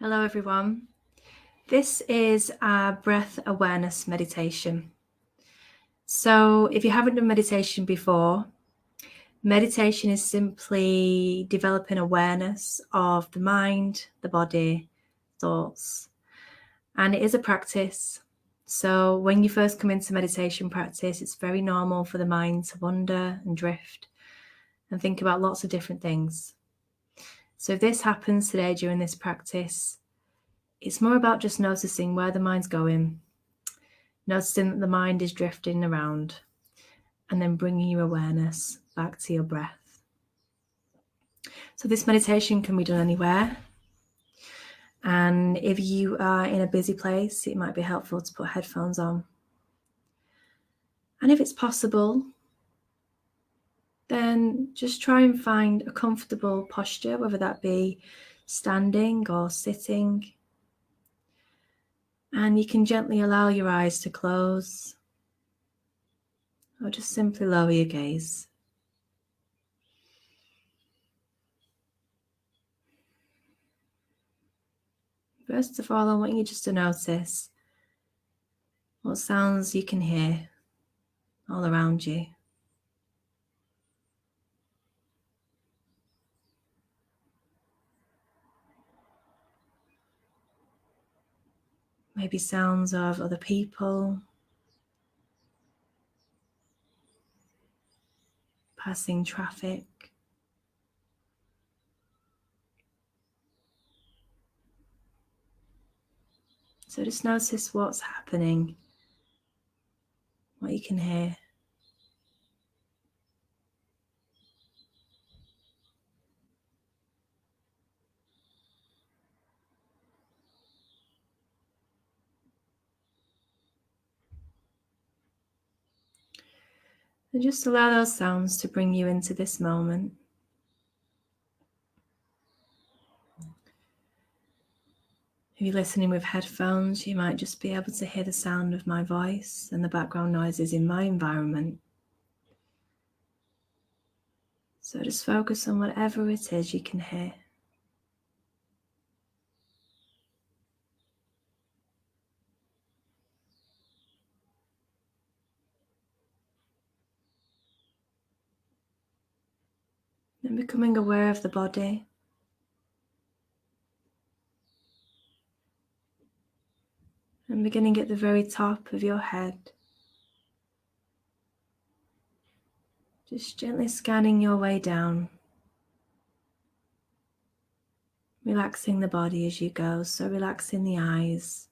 Hello everyone. This is our breath awareness meditation. So if you haven't done meditation before, meditation is simply developing awareness of the mind, the body, thoughts. And it is a practice. So when you first come into meditation practice, it's very normal for the mind to wander and drift and think about lots of different things. So if this happens today during this practice, it's more about just noticing where the mind's going, noticing that the mind is drifting around, and then bringing your awareness back to your breath. So this meditation can be done anywhere. And if you are in a busy place, it might be helpful to put headphones on. And if it's possible, then just try and find a comfortable posture, whether that be standing or sitting. And you can gently allow your eyes to close, or just simply lower your gaze. First of all, I want you just to notice what sounds you can hear all around you. Maybe sounds of other people, passing traffic. So just notice what's happening, what you can hear. And just allow those sounds to bring you into this moment. If you're listening with headphones, you might just be able to hear the sound of my voice and the background noises in my environment. So just focus on whatever it is you can hear. And becoming aware of the body. And beginning at the very top of your head. Just gently scanning your way down. Relaxing the body as you go, so relaxing the eyes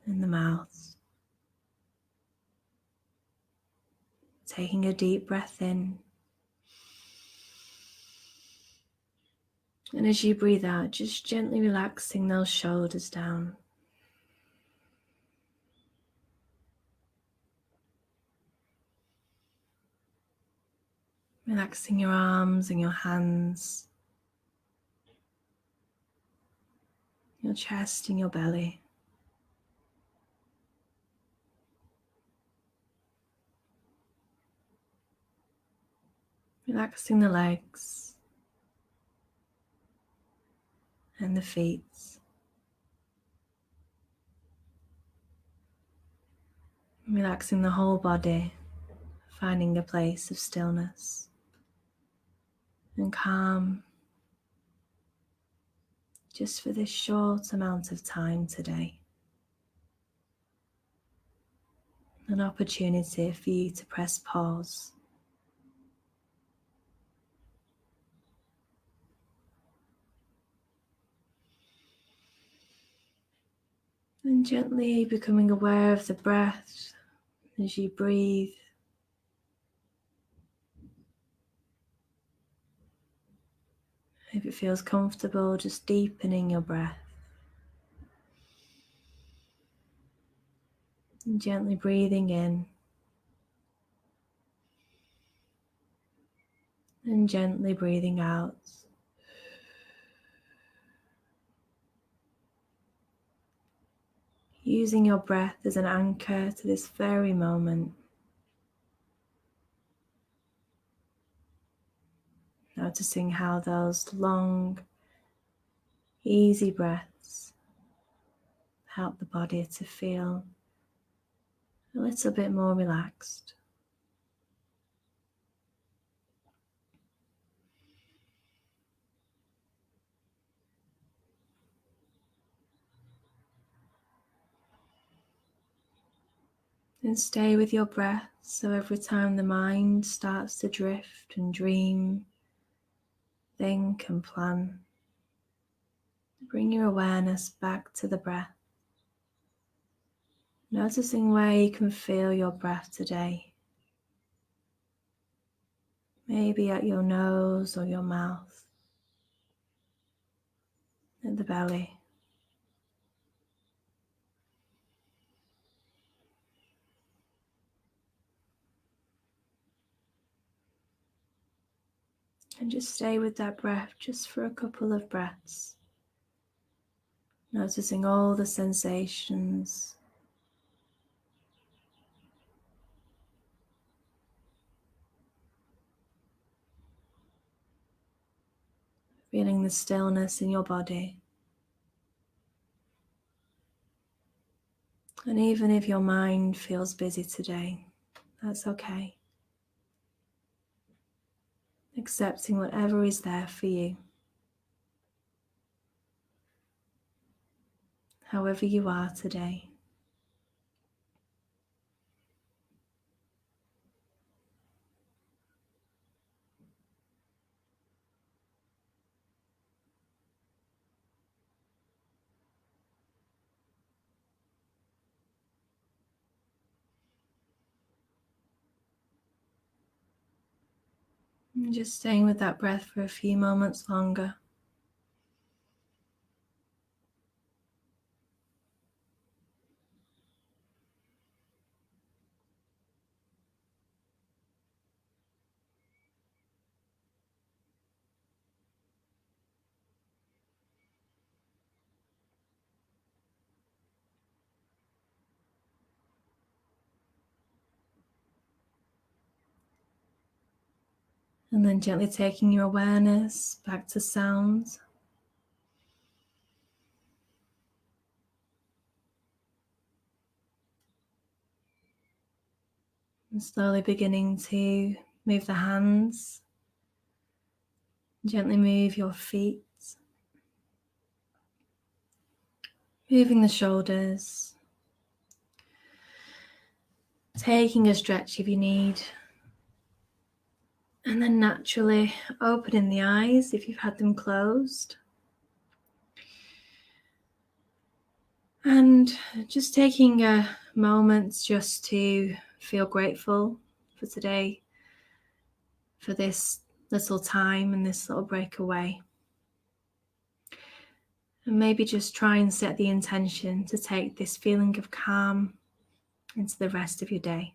and the mouth. Taking a deep breath in. And as you breathe out, just gently relaxing those shoulders down. Relaxing your arms and your hands, your chest and your belly. Relaxing the legs and the feet. Relaxing the whole body, finding a place of stillness and calm just for this short amount of time today. An opportunity for you to press pause. And gently becoming aware of the breath as you breathe. If it feels comfortable, just deepening your breath. And gently breathing in. And gently breathing out. Using your breath as an anchor to this very moment. Noticing how those long, Easy breaths help the body to feel a little bit more relaxed. And stay with your breath, so every time the mind starts to drift and dream, think and plan, bring your awareness back to the breath, noticing where you can feel your breath today. Maybe at your nose or your mouth, at the belly. And just stay with that breath just for a couple of breaths, noticing all the sensations. Feeling the stillness in your body. And even if your mind feels busy today, that's okay. Accepting whatever is there for you. However you are today. And just staying with that breath for a few moments longer. And then gently taking your awareness back to sounds. And slowly beginning to move the hands. Gently move your feet. Moving the shoulders. Taking a stretch if you need. And then naturally opening the eyes if you've had them closed. And just taking a moment just to feel grateful for today, for this little time and this little breakaway. And maybe just try and set the intention to take this feeling of calm into the rest of your day.